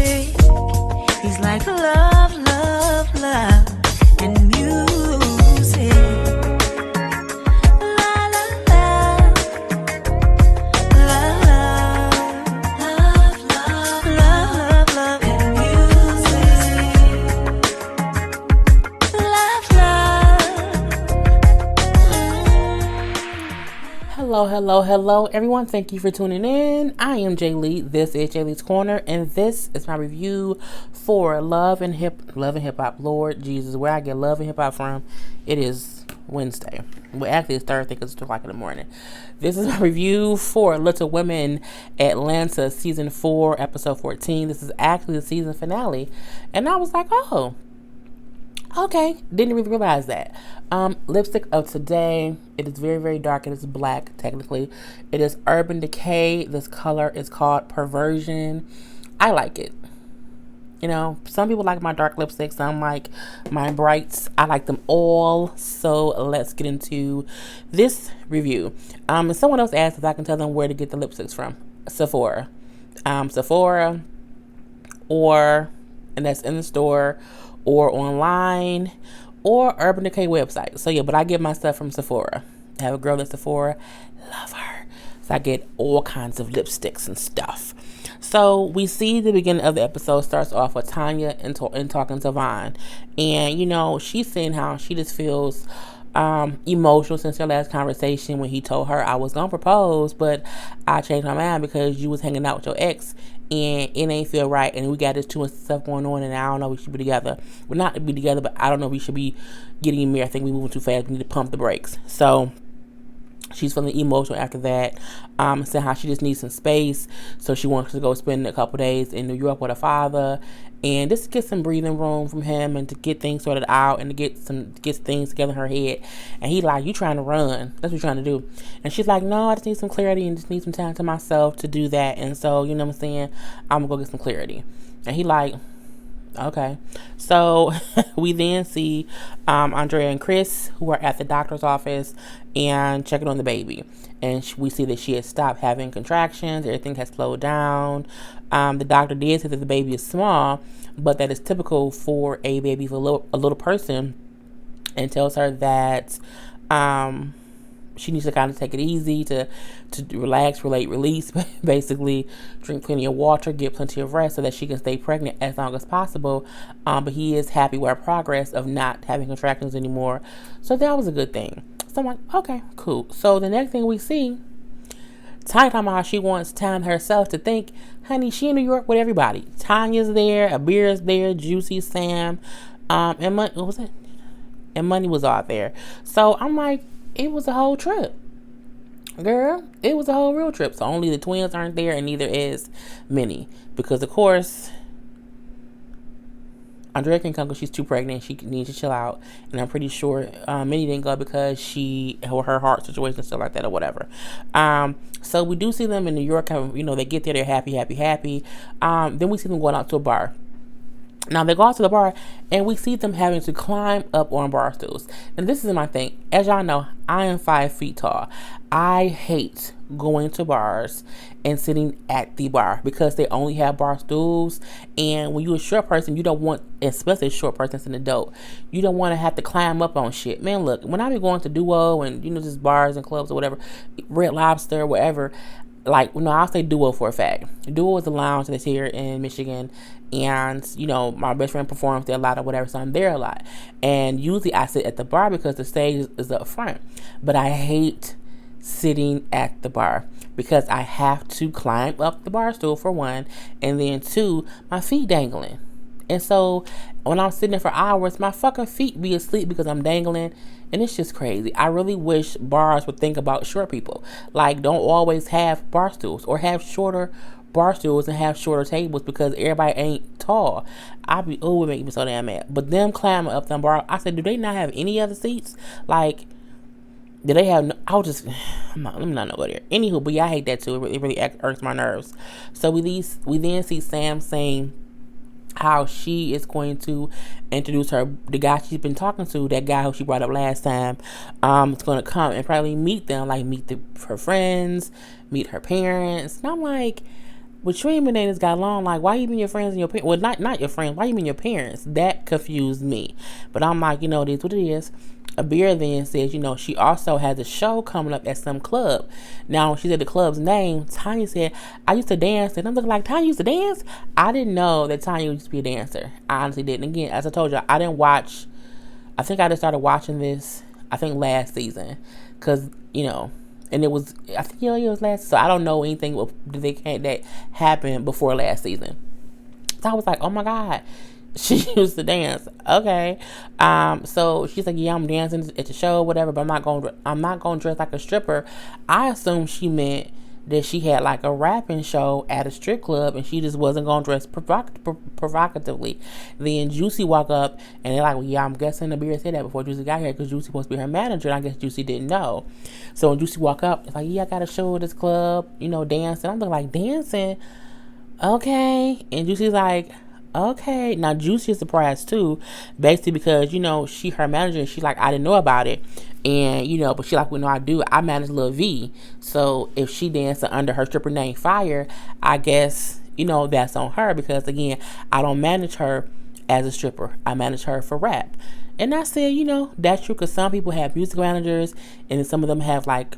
music. He's like love, love, love, and music. La la la, love, love, love, love, love, love, and music. Love, love. Hello, hello, hello, everyone. Thank you for tuning in. I am Jay Lee. This is Jay Lee's Corner, and this is my review for Love and Hip Hop. Lord Jesus, where I get Love and Hip Hop from, it is Wednesday. Well, actually, it's Thursday because it's 2 o'clock in the morning. This is my review for Little Women Atlanta Season 4, Episode 14. This is actually the season finale, and I was like, oh, okay, didn't really realize that. Lipstick of today, it is very, very dark. It is black, technically. It is Urban Decay. This color is called Perversion. I like it. You know, some people like my dark lipsticks. Some like my brights. I like them all. So let's get into this review. And someone else asked if I can tell them where to get the lipsticks from. Sephora. Sephora, and that's in the store, or online, or Urban Decay website. So yeah, but I get my stuff from Sephora. I have a girl at Sephora, love her. So I get all kinds of lipsticks and stuff. So we see the beginning of the episode starts off with Tanya and talking to Vaughn. And, you know, she's saying how she just feels emotional since their last conversation when he told her I was going to propose, but I changed my mind because you was hanging out with your ex and it ain't feel right, and we got this too much stuff going on, and I don't know we should be together. We're not to be together, but I don't know we should be getting married. I think we're moving too fast. We need to pump the brakes. So she's feeling emotional after that. Saying how she just needs some space, so she wants to go spend a couple days in New York with her father, and just to get some breathing room from him, and to get things sorted out, and to get things together in her head. And he like, you trying to run? That's what you're trying to do. And she's like, no, I just need some clarity and just need some time to myself to do that. And so, you know what I'm saying, I'm gonna go get some clarity. And he like, okay. So we then see Andrea and Chris, who are at the doctor's office and checking on the baby. And we see that she has stopped having contractions. Everything has slowed down. The doctor did say that the baby is small, but that is typical for a baby, for a little person, and tells her that she needs to kind of take it easy, to relax, release, basically drink plenty of water, get plenty of rest so that she can stay pregnant as long as possible. But he is happy with her progress of not having contractions anymore. So that was a good thing. So I'm like, okay, cool. So the next thing we see, Tanya talking about how she wants time herself to think, honey, she in New York with everybody. Tanya's there, Abir's there, Juicy, Sam, and Money, what was it? And Money was out there. So I'm like, it was a whole trip. Girl, it was a whole real trip. So only the twins aren't there, and neither is Minnie. Because, of course, Andrea can come because she's too pregnant. She needs to chill out. And I'm pretty sure Minnie didn't go because her heart situation and stuff like that or whatever. So we do see them in New York. You know, they get there, they're happy. Then we see them going out to a bar. Now, they go out to the bar, and we see them having to climb up on bar stools. And this is my thing. As y'all know, I am 5 feet tall. I hate going to bars and sitting at the bar because they only have bar stools. And when you're a short person, you don't want, especially a short person that's an adult, you don't want to have to climb up on shit. Man, look, when I be going to Duo and, you know, just bars and clubs or whatever, Red Lobster, whatever, like, no, I'll say Duo for a fact. Duo is a lounge that's here in Michigan, and, you know, my best friend performs there a lot or whatever, so I'm there a lot. And usually I sit at the bar because the stage is up front. But I hate sitting at the bar because I have to climb up the bar stool, for one, and then two, my feet dangling. And so when I'm sitting there for hours, my fucking feet be asleep because I'm dangling. And it's just crazy. I really wish bars would think about short people. Like, don't always have bar stools, or have shorter bar stools and have shorter tables because everybody ain't tall. It would make me so damn mad. But them climbing up them bar, I said, do they not have any other seats? Like, do they have, let me not go there. Anywho, but yeah, I hate that too. It really irks my nerves. So we then see Sam saying how she is going to introduce the guy she's been talking to, that guy who she brought up last time, is going to come and probably meet them, like meet her friends, meet her parents. And I'm like, But you ain't been dating this guy long. Like, why you mean your friends and your parents? Well, not your friends. Why you mean your parents? That confused me. But I'm like, it is what it is. Abir then says, she also has a show coming up at some club. Now, when she said the club's name, Tanya said, I used to dance. And I'm looking like, Tanya used to dance? I didn't know that Tanya used to be a dancer. I honestly didn't. Again, as I told you, I didn't watch. I think I just started watching this, I think, last season. Because, and it was, I think, it was last. So I don't know anything that happened before last season. So I was like, oh my God, she used to dance. Okay. So she's like, yeah, I'm dancing at the show, whatever, but I'm not going to dress like a stripper. I assumed she meant that she had like a rapping show at a strip club and she just wasn't going to dress provocatively. Then Juicy walk up and they're like, well, yeah, I'm guessing the beer said that before Juicy got here because Juicy supposed to be her manager, and I guess Juicy didn't know. So when Juicy walk up, it's like, yeah, I got a show at this club, dancing. I'm like, dancing? Okay. And Juicy's like, okay. Now Juicy is surprised too, basically because she her manager and she's like, I didn't know about it, and but she like, well, no, I do. I manage Lil V, so if she dancing under her stripper name Fire, I guess that's on her, because again, I don't manage her as a stripper. I manage her for rap. And I said, that's true, because some people have music managers and some of them have like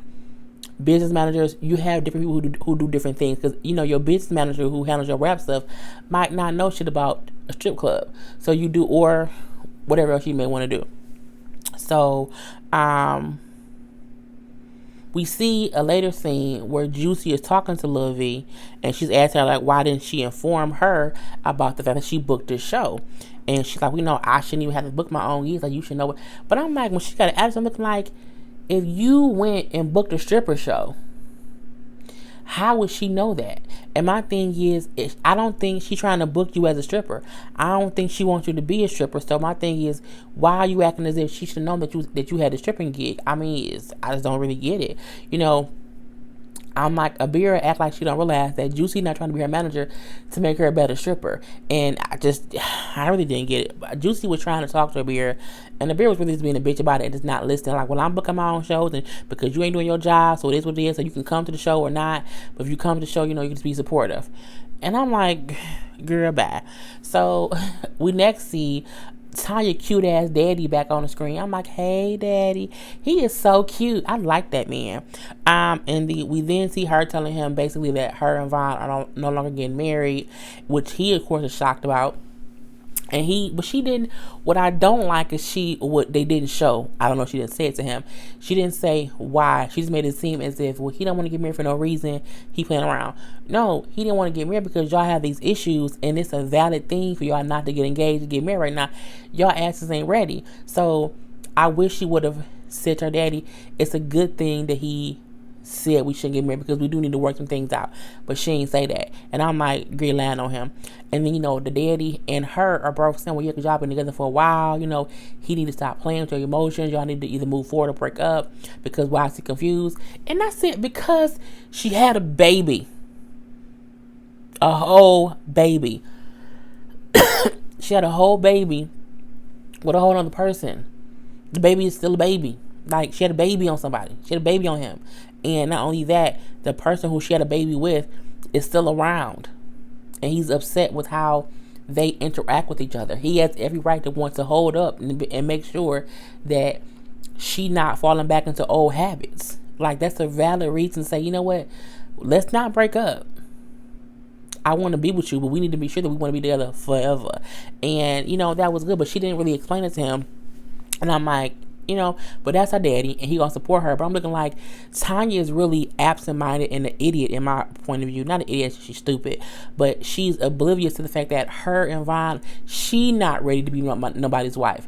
business managers. You have different people who do different things, because your business manager who handles your rap stuff might not know shit about a strip club, so you do, or whatever else you may want to do. So we see a later scene where Juicy is talking to Lil V, and she's asking her like, why didn't she inform her about the fact that she booked this show? And she's like, I shouldn't even have to book my own gigs, like you should know it. But I'm like, when she got an attitude, I'm looking like, if you went and booked a stripper show, how would she know that? And my thing is, I don't think she's trying to book you as a stripper. I don't think she wants you to be a stripper. So my thing is, why are you acting as if she should know that you had a stripping gig? I mean, I just don't really get it. I'm like, Abira act like she don't realize that Juicy not trying to be her manager to make her a better stripper. And I really didn't get it. Juicy was trying to talk to Abira, and Abira was really just being a bitch about it and just not listening. Like, well, I'm booking my own shows, and because you ain't doing your job, so it is what it is, so you can come to the show or not. But if you come to the show, you can just be supportive. And I'm like, girl, bye. So we next see Tanya cute ass daddy back on the screen. I'm like, hey daddy, he is so cute. I like that man. And we then see her telling him basically that her and Vaughn are no longer getting married, which he of course is shocked about. And but she didn't. What I don't like is what they didn't show. I don't know if she didn't say it to him. She didn't say why. She just made it seem as if, well, he don't want to get married for no reason. He playing around. No, he didn't want to get married because y'all have these issues, and it's a valid thing for y'all not to get engaged and get married right now. Y'all asses ain't ready. So I wish she would have said to her daddy, it's a good thing that he said we shouldn't get married because we do need to work some things out. But she ain't say that. And I'm like, great line on him. And then, the daddy and her are both saying, well, yeah, because y'all been together for a while. He need to stop playing with your emotions. Y'all need to either move forward or break up, because why is he confused? And that's it, because she had a baby. A whole baby. She had a whole baby with a whole other person. The baby is still a baby. Like, she had a baby on somebody. She had a baby on him. And not only that, the person who she had a baby with is still around. And he's upset with how they interact with each other. He has every right to want to hold up and make sure that she not falling back into old habits. Like, that's a valid reason to say, you know what? Let's not break up. I want to be with you, but we need to be sure that we want to be together forever. And, that was good. But she didn't really explain it to him. And I'm like, but that's her daddy, and he gonna support her. But I'm looking like Tanya is really absent-minded and an idiot in my point of view. Not an idiot, she's stupid, but she's oblivious to the fact that her and Vaughn, she not ready to be nobody's wife.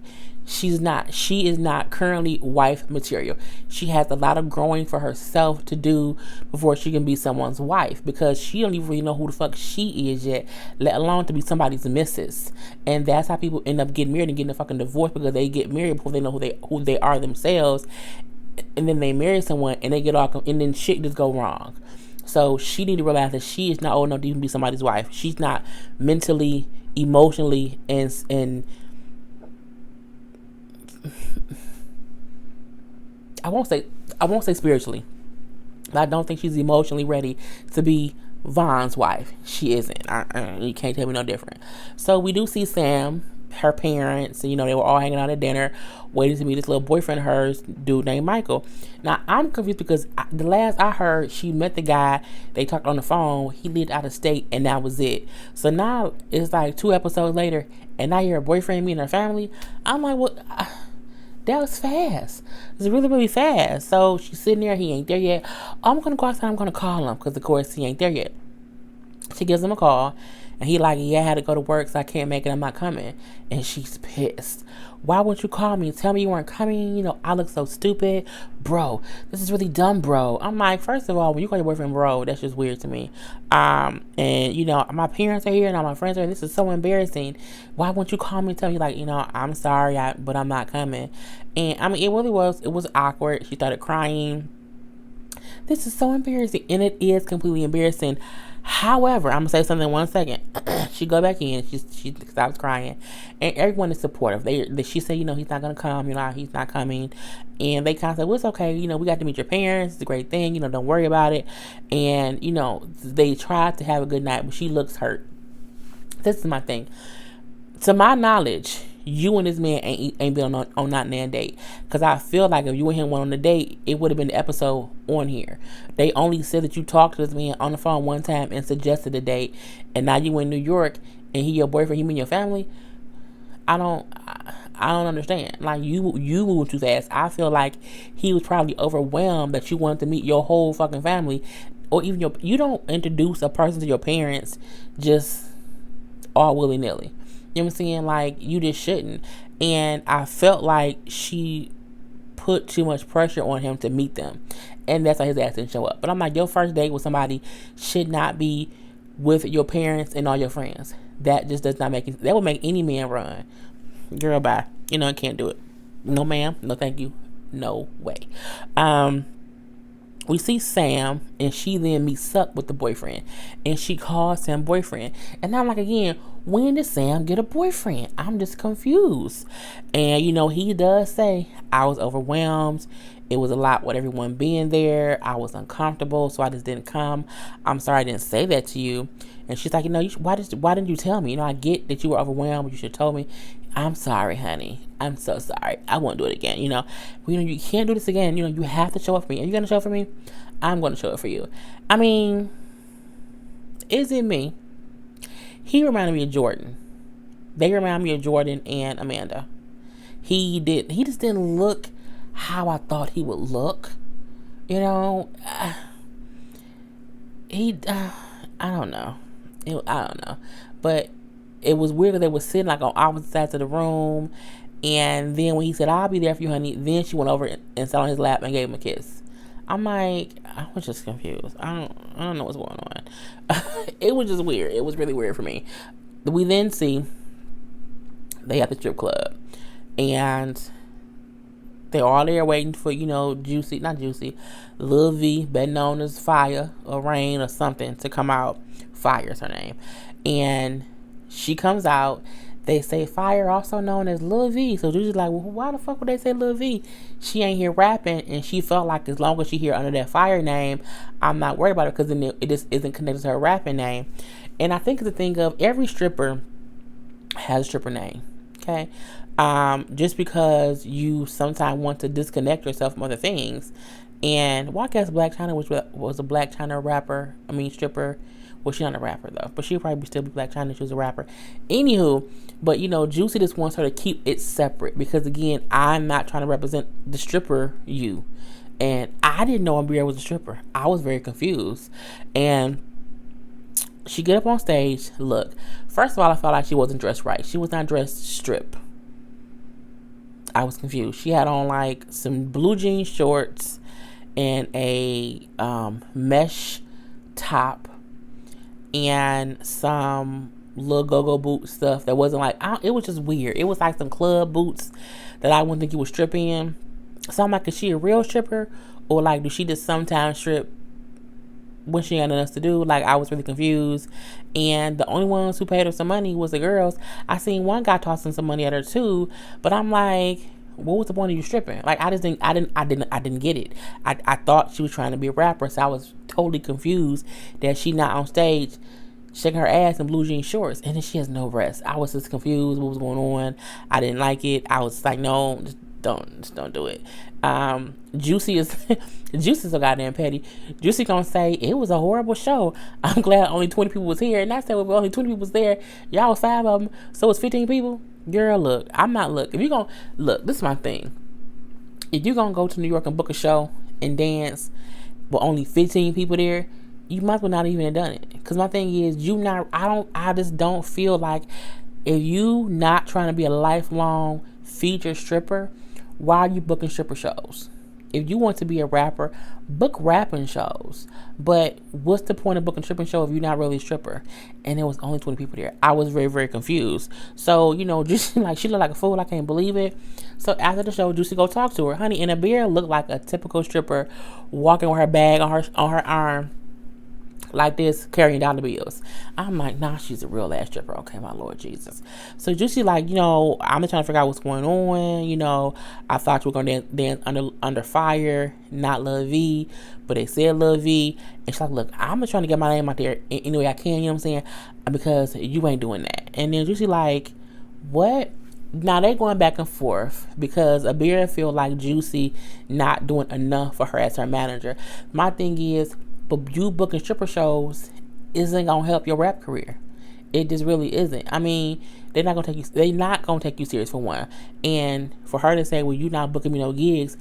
She's not. She is not currently wife material. She has a lot of growing for herself to do before she can be someone's wife, because she don't even really know who the fuck she is yet, let alone to be somebody's missus. And that's how people end up getting married and getting a fucking divorce, because they get married before they know who they are themselves, and then they marry someone and they get all, and then shit just go wrong. So she need to realize that she is not old enough to even be somebody's wife. She's not mentally, emotionally, and I won't say spiritually, but I don't think she's emotionally ready to be Vaughn's wife. She isn't. You can't tell me no different. So we do see Sam, her parents, and they were all hanging out at dinner, waiting to meet this little boyfriend of hers, dude named Michael. Now I'm confused because the last I heard, she met the guy. They talked on the phone. He lived out of state, and that was it. So now it's like 2 episodes later, and now you're a boyfriend, meeting her family. I'm like, what? That was fast. It's really, really fast. So she's sitting there. He ain't there yet. I'm going to go outside. I'm going to call him because, of course, he ain't there yet. She gives him a call. And he like, yeah, I had to go to work, so I can't make it. I'm not coming. And she's pissed. Why wouldn't you call me? Tell me you weren't coming. I look so stupid. Bro, this is really dumb, bro. I'm like, first of all, when you call your boyfriend bro, that's just weird to me. And, my parents are here and all my friends are here. This is so embarrassing. Why wouldn't you call me and tell me, like, I'm sorry, but I'm not coming. And, I mean, it really was. It was awkward. She started crying. This is so embarrassing. And it is completely embarrassing. However, I'm gonna say something in 1 second. She go back in. She stops crying, and everyone is supportive. She said, he's not gonna come. He's not coming, and they kind of said, well, it's okay. We got to meet your parents. It's a great thing. Don't worry about it. And they tried to have a good night, but she looks hurt. This is my thing. To my knowledge, you and this man ain't been on not a date. Because I feel like if you and him went on a date, it would have been the episode on here. They only said that you talked to this man on the phone one time and suggested a date. And now you in New York and he your boyfriend, he mean your family. I don't understand. Like you moved too fast. I feel like he was probably overwhelmed that you wanted to meet your whole fucking family. Or even you don't introduce a person to your parents just all willy-nilly. You know what I'm saying? Like, you just shouldn't. And I felt like she put too much pressure on him to meet them. And that's why his ass didn't show up. But I'm like, your first date with somebody should not be with your parents and all your friends. That just does not that would make any man run. Girl, bye. I can't do it. No, ma'am. No, thank you. No way. We see Sam, and she then meets up with the boyfriend, and she calls Sam boyfriend. And I'm like, again, when did Sam get a boyfriend? I'm just confused. And, he does say, I was overwhelmed. It was a lot with everyone being there. I was uncomfortable, so I just didn't come. I'm sorry I didn't say that to you. And she's like, why didn't you tell me? I get that you were overwhelmed, but you should have told me. I'm sorry, honey. I'm so sorry. I won't do it again. You can't do this again. You have to show up for me. Are you going to show up for me? I'm going to show up for you. I mean, is it me? He reminded me of Jordan. They remind me of Jordan and Amanda. He just didn't look how I thought he would look. I don't know. I don't know. But it was weird that they were sitting like on opposite sides of the room. And then when he said, I'll be there for you, honey, then she went over and sat on his lap and gave him a kiss. I'm like, I was just confused. I don't know what's going on. It was just weird. It was really weird for me. We then see they at the strip club. And they're all there waiting for, not Juicy, Lil V, better known as Fire or Rain or something, to come out. Fire's her name. And she comes out. They say Fire, also known as Lil V. So Juicy's like, well, why the fuck would they say Lil V? She ain't here rapping, and she felt like as long as she here under that Fire name, I'm not worried about it because then it just isn't connected to her rapping name. And I think the thing of every stripper has a stripper name. Okay, just because you sometimes want to disconnect yourself from other things. And well, I guess Black China was a Black China rapper. I mean stripper. Well, she's not a rapper though, but she'll probably still be Black China if she was a rapper. Anywho, but Juicy just wants her to keep it separate because again, I'm not trying to represent the stripper you. And I didn't know Amber was a stripper. I was very confused. And she get up on stage. Look, first of all, I felt like she wasn't dressed right. She was not dressed strip. I was confused. She had on like some blue jean shorts and a mesh top and some little go-go boot stuff that wasn't like, it was just weird. It was like some club boots that I wouldn't think you would strip in. So I'm like, is she a real stripper? Or like, do she just sometimes strip when she had nothing else to do? Like, I was really confused. And the only ones who paid her some money was the girls. I seen one guy tossing some money at her too, but I'm like, what was the point of you stripping? Like, I didn't get it. I thought she was trying to be a rapper, so I was totally confused that she not on stage shaking her ass in blue jean shorts, and then she has no breasts. I was just confused what was going on. I didn't like it. I was like, no, just don't do it. Juicy is Juicy so goddamn petty. Juicy gonna say it was a horrible show. I'm glad only 20 people was here, and I said, well, only 20 people was there. Y'all was 5 of them, so it's 15 people. Girl, look, if you gonna look, this is my thing. If you gonna go to New York and book a show and dance with only 15 people there, you might as well not even have done it. Because my thing is, I just don't feel like, if you not trying to be a lifelong featured stripper, why are you booking stripper shows? If you want to be a rapper, book rapping shows. But what's the point of booking a stripping show if you're not really a stripper? And there was only 20 people there. I was very, very confused. So, Juicy, like, she looked like a fool. I can't believe it. So after the show, Juicy go talk to her. Honey, and a beer looked like a typical stripper walking with her bag on her arm, like this, carrying down the bills. I'm like, nah, she's a real ass stripper. Okay, my Lord Jesus. So Juicy like, I'm just trying to figure out what's going on. I thought you were going to dance under fire, not Lil V, but they said Lil V. And she's like, look, I'm just trying to get my name out there any way I can, you know what I'm saying? Because you ain't doing that. And then Juicy like, what? Now they going back and forth because Abira feel like Juicy not doing enough for her as her manager. My thing is, but you booking stripper shows isn't gonna help your rap career. It just really isn't. I mean, they're not gonna take you serious, for one. And for her to say, well, you not booking me no gigs,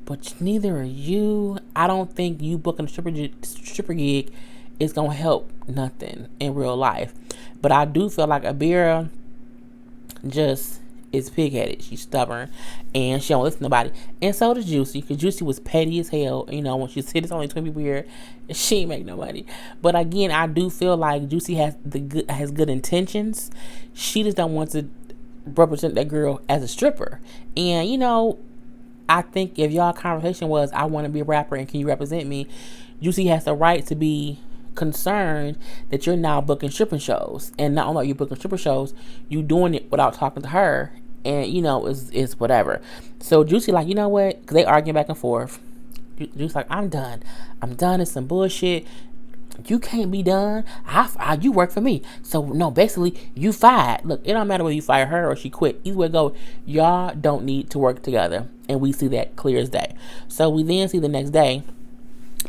but neither are you. I don't think you booking a stripper gig is gonna help nothing in real life. But I do feel like Abira just is pig-headed. She's stubborn, and she don't listen to nobody. And so does Juicy, because Juicy was petty as hell. When she said it's only 20 people here, she ain't make no money. But again, I do feel like Juicy has good intentions. She just don't want to represent that girl as a stripper. And I think if y'all conversation was, I want to be a rapper and can you represent me, Juicy has the right to be concerned that you're now booking stripping shows. And not only are you booking stripper shows, you doing it without talking to her. And it's whatever. So Juicy like, you know what, because they arguing back and forth. Juicy like, I'm done. It's some bullshit. You can't be done. You work for me. So no, basically you fired. Look, it don't matter whether you fire her or she quit. Either way it go, y'all don't need to work together. And we see that clear as day. So we then see the next day,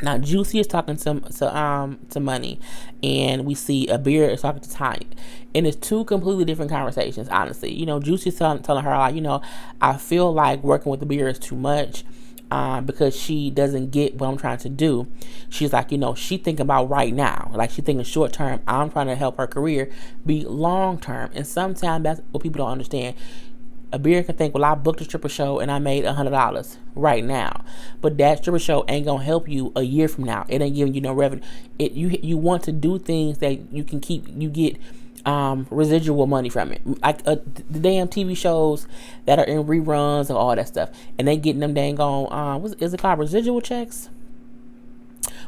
now Juicy is talking to Money, and we see Abir is talking to Tanya, and it's two completely different conversations. Honestly, Juicy's telling her like, I feel like working with Abir is too much, because she doesn't get what I'm trying to do. She's like, she thinking about right now, like she thinking short term. I'm trying to help her career be long term, and sometimes that's what people don't understand. A beer can think, well, I booked a stripper show and I made $100 right now, but that stripper show ain't gonna help you a year from now. It ain't giving you no revenue. You want to do things that you can keep. You get residual money from it, like the damn TV shows that are in reruns and all that stuff, and they getting them dang on what is it called, residual checks?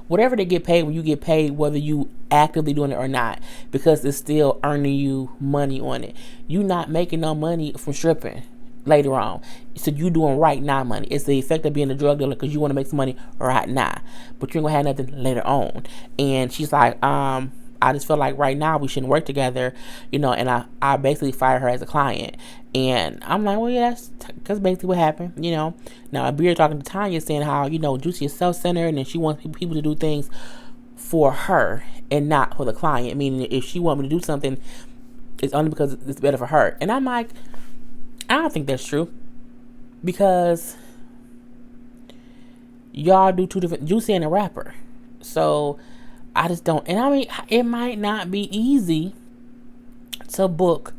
Whatever they get paid, when you get paid, whether you actively doing it or not, because it's still earning you money on it. You not making no money from stripping later on. So you doing right now money. It's the effect of being a drug dealer, because you want to make some money right now, but you ain't gonna have nothing later on. And she's like, I just feel like right now we shouldn't work together, and I basically fired her as a client. And I'm like, well, yeah, that's basically what happened, Now, Abir talking to Tanya saying how, Juicy is self-centered and she wants people to do things for her and not for the client. Meaning, if she wants me to do something, it's only because it's better for her. And I'm like, I don't think that's true, because y'all do two different, Juicy and a rapper. So I just don't. And I mean, it might not be easy to book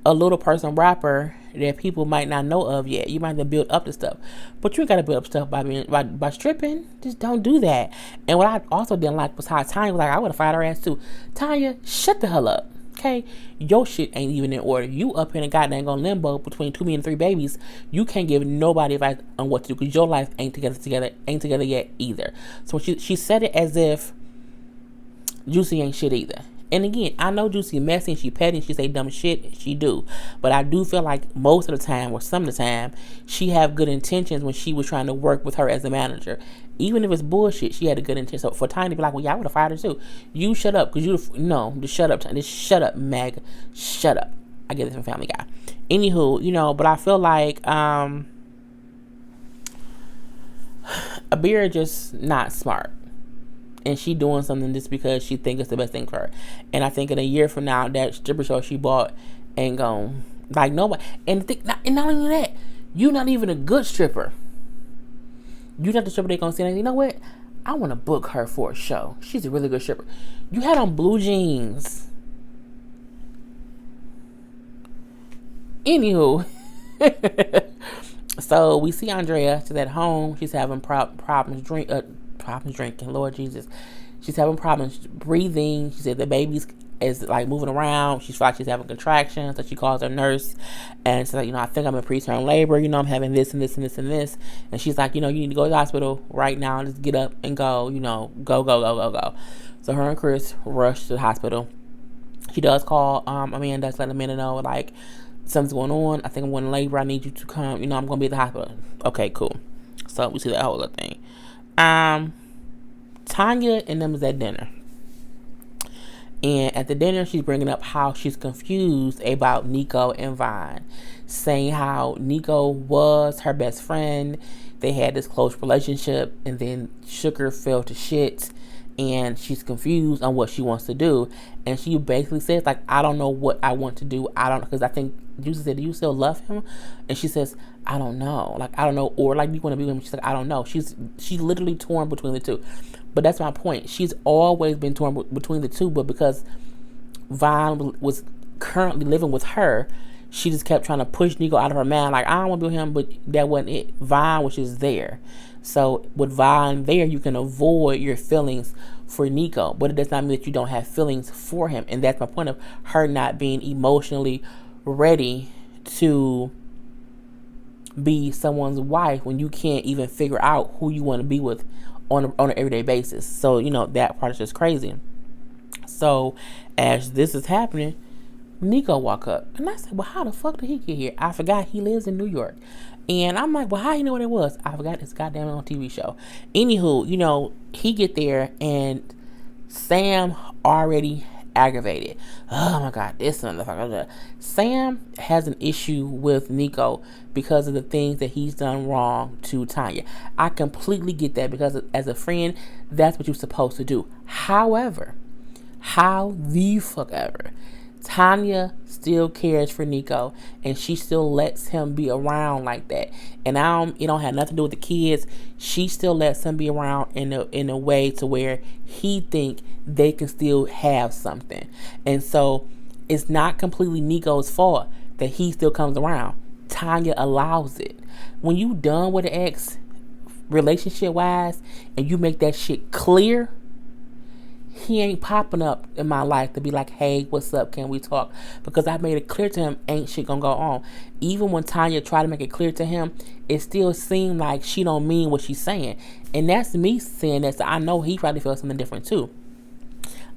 a little person rapper that people might not know of yet. You might have to build up the stuff, but you ain't got to build up stuff by stripping. Just don't do that. And what I also didn't like was how Tanya was like, I would have fired her ass too. Tanya, shut the hell up. Okay, your shit ain't even in order. You up in a goddamn on limbo between 2 and 3 babies. You can't give nobody advice on what to do, because your life ain't together yet either. So she said it as if Juicy ain't shit either. And again, I know Juicy messy and she petty and she say dumb shit. She do. But I do feel like most of the time, or some of the time, she have good intentions when she was trying to work with her as a manager. Even if it's bullshit, she had a good intention. So for Tanya to be like, well, yeah, I would have fired her too. You shut up. Because just shut up. Just shut up, Meg. Shut up. I get it from Family Guy. Anywho, but I feel like Abira just not smart. And she doing something just because she think it's the best thing for her. And I think in a year from now, that stripper show she bought ain't gone. Like, nobody. And not only that, you not even a good stripper. You not the stripper they gonna say, you know what? I want to book her for a show. She's a really good stripper. You had on blue jeans. Anywho. So we see Andrea. She's at home. She's having problems drinking. Lord Jesus. She's having problems breathing. She said the baby's is like moving around. She feels like she's having contractions. So she calls her nurse and she's like, I think I'm in preterm labor. I'm having this and this and this and this. And she's like, you need to go to the hospital right now and just get up and go, go. So her and Chris rush to the hospital. She does call Amanda to let Amanda know, like, something's going on. I think I'm going to labor. I need you to come. I'm going to be at the hospital. Okay, cool. So we see that whole other thing. Tanya and them is at dinner. And at the dinner, she's bringing up how she's confused about Nico and Vine, saying how Nico was her best friend. They had this close relationship, and then Sugar fell to shit, and she's confused on what she wants to do. And she basically says, like, I don't know what I want to do. I don't, because I think Juicy said, do you still love him? And she says, I don't know. Like, I don't know. Or, like, you want to be with him? She's like, I don't know. She's literally torn between the two. But that's my point. She's always been torn between the two, but because Vine was currently living with her, she just kept trying to push Nico out of her mind. Like, I don't want to be with him, but that wasn't it. Vine was just there. So with Vine there, you can avoid your feelings for Nico, but it does not mean that you don't have feelings for him. And that's my point of her not being emotionally ready to be someone's wife when you can't even figure out who you want to be with on an everyday basis. So, that part is just crazy. So as this is happening, Nico walk up. And I said, well, how the fuck did he get here? I forgot he lives in New York. And I'm like, well, how you know what it was? I forgot it's goddamn on TV show. Anywho, he get there and Sam already aggravated. Oh my God, this motherfucker. Sam has an issue with Nico because of the things that he's done wrong to Tanya. I completely get that because as a friend, that's what you're supposed to do. However, how the fuck ever, Tanya still cares for Nico and she still lets him be around like that. And it don't have nothing to do with the kids. She still lets him be around in a way to where he think they can still have something. And so it's not completely Nico's fault that he still comes around. Tanya allows it. When you done with an ex, relationship wise, and you make that shit clear, he ain't popping up in my life to be like, hey, what's up? Can we talk? Because I made it clear to him, ain't shit gonna go on. Even when Tanya tried to make it clear to him, it still seemed like she don't mean what she's saying. And that's me saying that. So I know he probably feels something different too.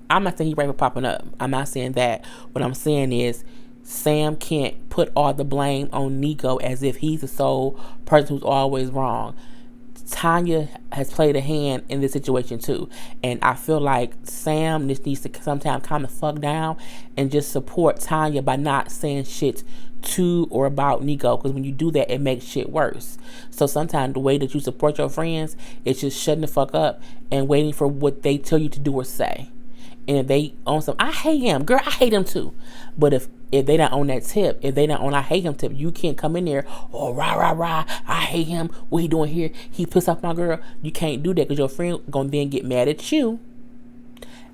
I'm not saying he right for popping up. I'm not saying that. What I'm saying is Sam can't put all the blame on Nico as if he's the sole person who's always wrong. Tanya has played a hand in this situation too. And I feel like Sam just needs to sometimes calm the fuck down and just support Tanya by not saying shit to or about Nico. Because when you do that, it makes shit worse. So sometimes the way that you support your friends is just shutting the fuck up and waiting for what they tell you to do or say. And if they own some, I hate him. Girl, I hate him too. But if they not on that tip, if they not on I hate him tip, you can't come in there, oh, rah, I hate him. What he doing here? He pissed off my girl. You can't do that because your friend going to then get mad at you.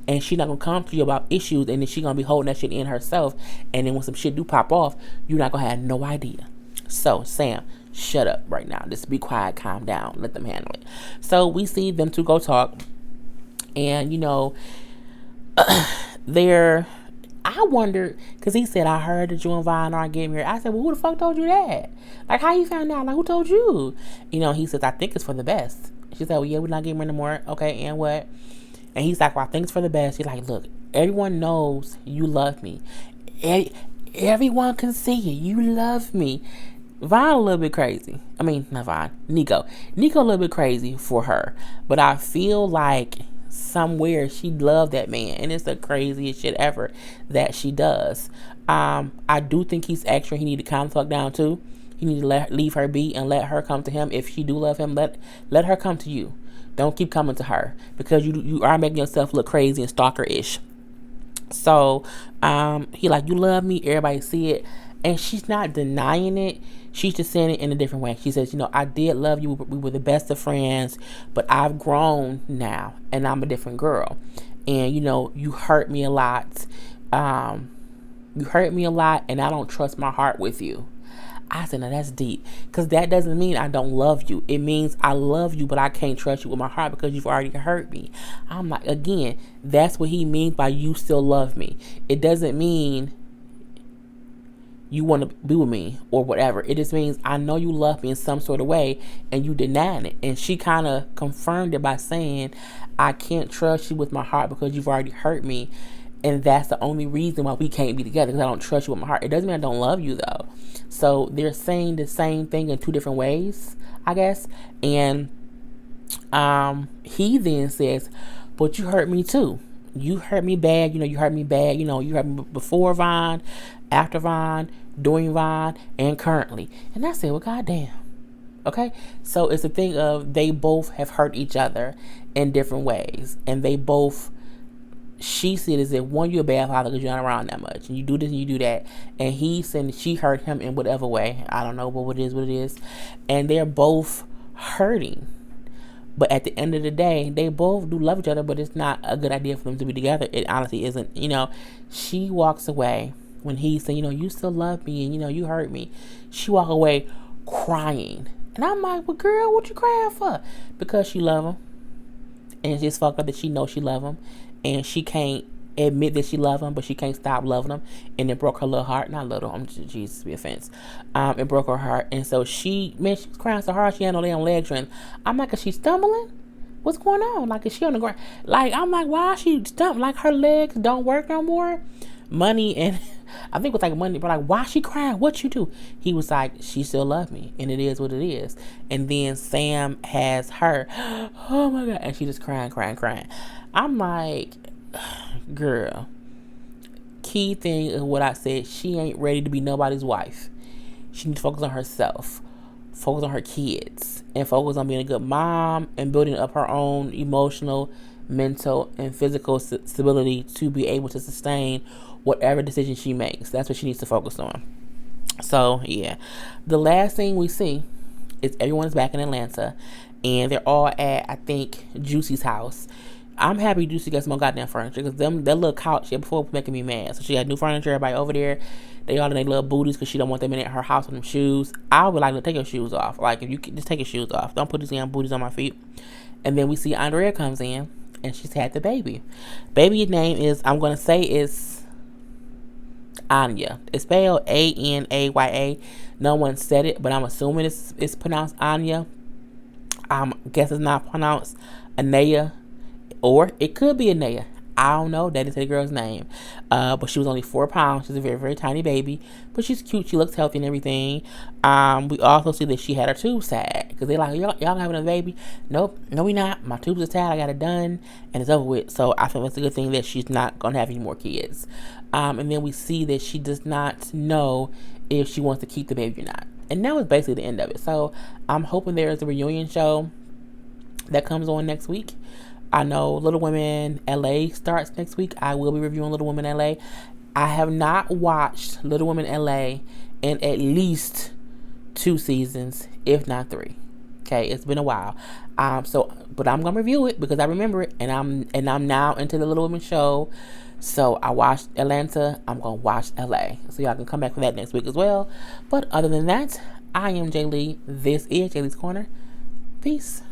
And she not going to come to you about issues. And then she going to be holding that shit in herself. And then when some shit do pop off, you're not going to have no idea. So, Sam, shut up right now. Just be quiet, calm down. Let them handle it. So, we see them two go talk. And, I wondered, because he said, I heard that you and Vine aren't getting married. I said, well, who the fuck told you that? Like, how you found out? Like, who told you? He says, I think it's for the best. She said, well, yeah, we're not getting married anymore. Okay, and what? And he's like, well, I think it's for the best. He's like, look, everyone knows you love me. Everyone can see it. You love me. Vine a little bit crazy. I mean, not Vine. Nico a little bit crazy for her. But I feel like somewhere she loved that man. And it's the craziest shit ever that she does. I do think he's extra. He need to calm the fuck down too. He need to leave her be and let her come to him. If she do love him, let her come to you. Don't keep coming to her, because you are making yourself look crazy and stalker-ish. So he like, you love me, everybody see it. And she's not denying it. She's just saying it in a different way. She says, I did love you. We were the best of friends, but I've grown now and I'm a different girl. And, you hurt me a lot. You hurt me a lot, and I don't trust my heart with you. I said, now that's deep, because that doesn't mean I don't love you. It means I love you, but I can't trust you with my heart because you've already hurt me. I'm like, again, that's what he means by you still love me. It doesn't mean you want to be with me or whatever. It just means I know you love me in some sort of way, and you denying it. And she kind of confirmed it by saying, I can't trust you with my heart because you've already hurt me. And that's the only reason why we can't be together, because I don't trust you with my heart. It doesn't mean I don't love you, though. So they're saying the same thing in two different ways, I guess. And he then says, but you hurt me too. You hurt me bad. You hurt me bad. You hurt me before Vine, after Vine, during Vine, and currently. And I said, well, goddamn. Okay? So it's a thing of they both have hurt each other in different ways. And they both... She said as if, one, you're a bad father because you're not around that much, and you do this and you do that. And he said she hurt him in whatever way. I don't know, but what it is. And they're both hurting. But at the end of the day, they both do love each other, but it's not a good idea for them to be together. It honestly isn't. She walks away when he said, you still love me and, you hurt me. She walk away crying. And I'm like, well, girl, what you crying for? Because she love him. And it's just fucked up that she knows she love him. And she can't admit that she love him, but she can't stop loving him. And it broke her little heart. Not little, Jesus, be offense. It broke her heart. And so she was crying so hard she had no damn leg strength. I'm like, is she stumbling? What's going on? Like, is she on the ground? Like, I'm like, why is she stumbling? Like, her legs don't work no more? Money and... I think it was like money, but like, why is she crying? What you do? He was like, she still loves me, and it is what it is. And then Sam has her. Oh my God. And she just crying. I'm like, girl, key thing of what I said, she ain't ready to be nobody's wife. She needs to focus on herself, focus on her kids, and focus on being a good mom and building up her own emotional, mental, and physical stability to be able to sustain whatever decision she makes. That's what she needs to focus on. So, yeah. The last thing we see is everyone's back in Atlanta, and they're all at, I think, Juicy's house. I'm happy Juicy got some more goddamn furniture, because that little couch she had before was making me mad. So she got new furniture, everybody over there. They all in their little booties because she don't want them in her house with them shoes. I would like to take your shoes off. Like, if you could just take your shoes off. Don't put these damn booties on my feet. And then we see Andrea comes in, and she's had the baby. Baby's name is, I'm going to say is Anya. It's spelled Anaya. No one said it, but I'm assuming it's pronounced Anya. I guess it's not pronounced Anaya, or it could be Anaya. I don't know. That is the girl's name. But she was only 4 pounds. She's a very, very tiny baby, but she's cute. She looks healthy and everything. We also see that she had her tubes tied, because they like, y'all having a baby? Nope, no, we not. My tubes are tied. I got it done, and it's over with. So I think that's a good thing that she's not gonna have any more kids. And then we see that she does not know if she wants to keep the baby or not. And that was basically the end of it. So I'm hoping there is a reunion show that comes on next week. I know Little Women LA starts next week. I will be reviewing Little Women LA. I have not watched Little Women LA in at least 2 seasons, if not 3. Okay, it's been a while. But I'm gonna review it because I remember it, and I'm now into the Little Women show. So I watched Atlanta. I'm gonna watch LA. So y'all can come back for that next week as well. But other than that, I am Jay Lee. This is Jay Lee's Corner. Peace.